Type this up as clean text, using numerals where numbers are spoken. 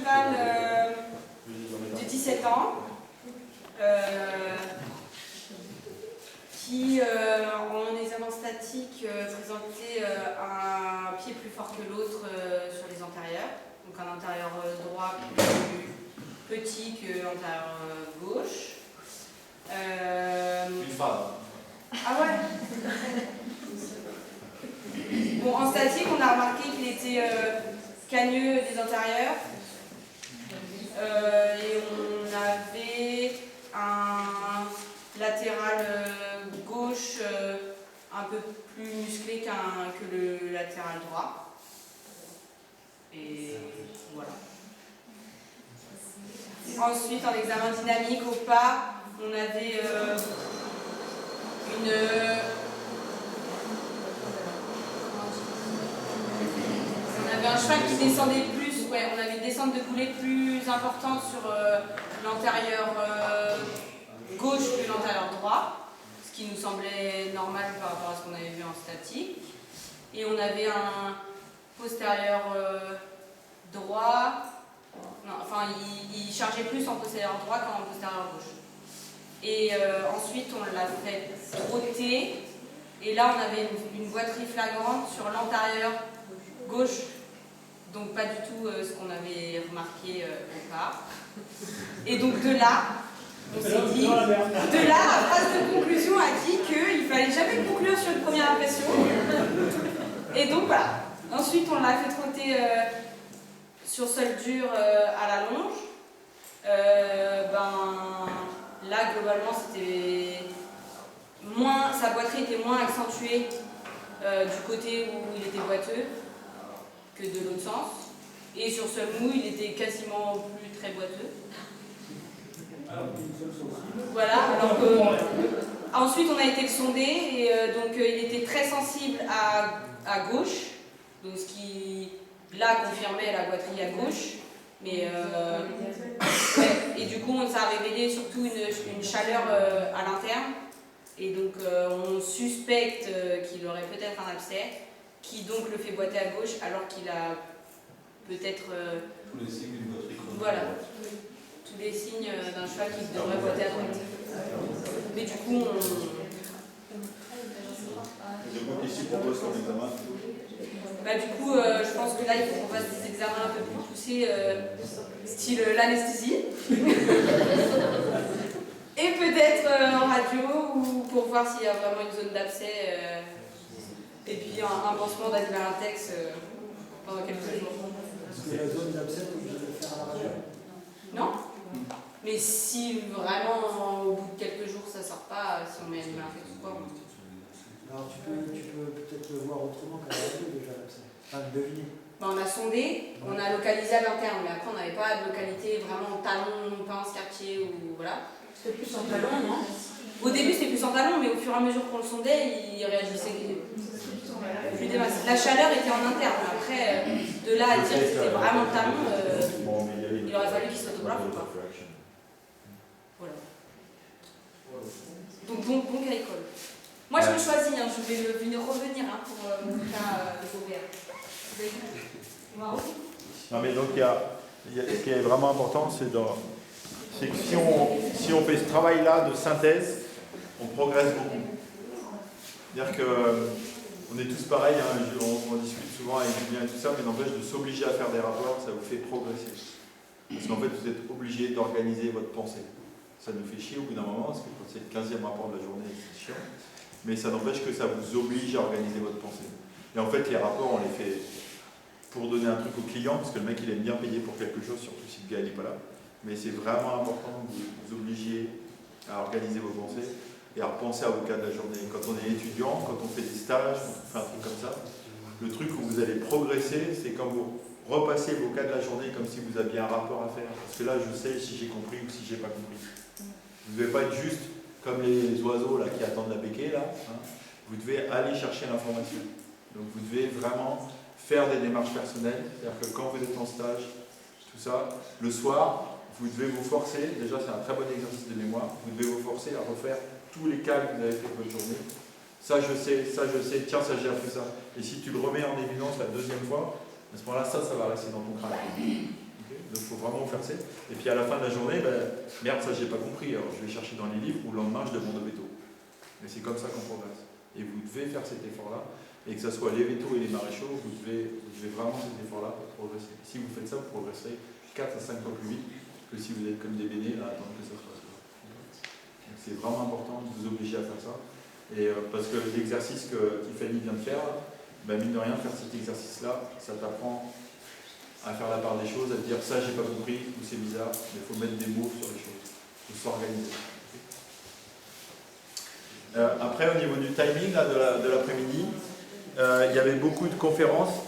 principal de 17 ans qui, en examen statique, présentait un pied plus fort que l'autre sur les antérieurs. Donc un antérieur droit plus petit que l'antérieur gauche. Une phrase. Ah ouais. Bon, en statique, on a remarqué qu'il était cagneux des antérieurs. Et on avait un latéral gauche un peu plus musclé que le latéral droit. Et voilà. Ensuite, en examen dynamique au pas, on avait un cheval qui descendait plus, ouais, on avait une descente de coulée plus importante sur l'antérieur gauche que l'antérieur droit, ce qui nous semblait normal par rapport à ce qu'on avait vu en statique. Et on avait un postérieur droit, non, enfin il chargeait plus en postérieur droit qu'en postérieur gauche. Et ensuite on l'a fait trotter, et là on avait une boiterie flagrante sur l'antérieur gauche. Donc pas du tout ce qu'on avait remarqué au pas. Et donc de là, on s'est dit, de là, la phrase de conclusion a dit qu'il ne fallait jamais conclure sur une première impression. Et donc voilà. Ensuite on l'a fait trotter sur sol dur à la longe. Là globalement c'était moins, sa boiterie était moins accentuée du côté où il était boiteux que de l'autre sens, et sur sol mou il était quasiment plus très boiteux. Voilà, donc ensuite on a été le sonder, et donc il était très sensible à gauche, donc ce qui là confirmait la boiterie à gauche, mais ouais, et du coup on s'est révélé surtout une chaleur à l'interne, et donc on suspecte qu'il aurait peut-être un abcès, qui donc le fait boiter à gauche, alors qu'il a peut-être... tous les signes d'une boiterie chronique. Voilà, tous les signes d'un cheval qui devrait boiter à droite. Mais du coup, on... Et donc ici, propose son examen. du coup, je pense que là, il faut qu'on fasse des examens un peu plus poussés, style l'anesthésie. Et peut-être en radio, ou pour voir s'il y a vraiment une zone d'abcès. Et puis un pansement d'adivalatex pendant quelques jours. Est-ce que la zone d'abcès, vous devez faire à la radio? Non. Mais si vraiment au bout de quelques jours ça sort pas, si on met adivalatex ou quoi. Alors tu peux peut-être le voir autrement qu'à la radio déjà l'abcès. Enfin, deviner. On a sondé, on a localisé à l'interne, mais après on n'avait pas de localité vraiment talon, pince, quartier ou voilà. C'était plus en talon, non? Au début c'était plus en talon, mais au fur et à mesure qu'on le sondait, il réagissait plus des masses. La chaleur était en interne, mais après, de là à dire que c'était vraiment le talon, il aurait fallu qu'il soit autographe ou pas. Voilà. Donc bon calicole. Moi je me choisis, hein, je vais venir revenir pour mon cas ouvert. Non mais donc ce qui est vraiment important, c'est que si on fait ce travail-là de synthèse, on progresse beaucoup. C'est-à-dire qu'on est tous pareils, hein, on discute souvent avec Julien et tout ça, mais n'empêche de s'obliger à faire des rapports, ça vous fait progresser. Parce qu'en fait, vous êtes obligé d'organiser votre pensée. Ça nous fait chier au bout d'un moment, parce que quand c'est le 15e rapport de la journée, c'est chiant. Mais ça n'empêche que ça vous oblige à organiser votre pensée. Et en fait, les rapports, on les fait pour donner un truc au client, parce que le mec, il aime bien payer pour quelque chose, surtout si le gars n'est pas là. Mais c'est vraiment important que vous obligiez à organiser vos pensées et à repenser à vos cas de la journée. Quand on est étudiant, quand on fait des stages, quand on fait un truc comme ça, le truc où vous allez progresser, c'est quand vous repassez vos cas de la journée comme si vous aviez un rapport à faire. Parce que là, je sais si j'ai compris ou si j'ai pas compris. Vous ne devez pas être juste comme les oiseaux là, qui attendent la béquille, là. Hein. Vous devez aller chercher l'information. Donc vous devez vraiment faire des démarches personnelles. C'est-à-dire que quand vous êtes en stage, tout ça, le soir, vous devez vous forcer, déjà c'est un très bon exercice de mémoire, vous devez vous forcer à refaire tous les cas que vous avez fait de votre journée. Ça je sais, tiens ça j'ai appris ça. Et si tu le remets en évidence la deuxième fois, à ce moment-là, ça va rester dans ton crâne. Okay. Donc il faut vraiment vous forcer. Et puis à la fin de la journée, merde, ça j'ai pas compris, alors je vais chercher dans les livres, ou le lendemain je demande au veto. Mais c'est comme ça qu'on progresse. Et vous devez faire cet effort-là, et que ce soit les vétos et les maréchaux, vous devez vraiment cet effort-là pour progresser. Si vous faites ça, vous progresserez 4 à 5 fois plus vite que si vous êtes comme des bénés à attendre que ça se passe. Donc c'est vraiment important de vous obliger à faire ça. Et parce que l'exercice qu'Tiffany vient de faire, mine de rien, faire cet exercice-là, ça t'apprend à faire la part des choses, à te dire ça j'ai pas compris, ou c'est bizarre, mais il faut mettre des mots sur les choses, il faut s'organiser. Après, au niveau du timing là, de l'après-midi, il y avait beaucoup de conférences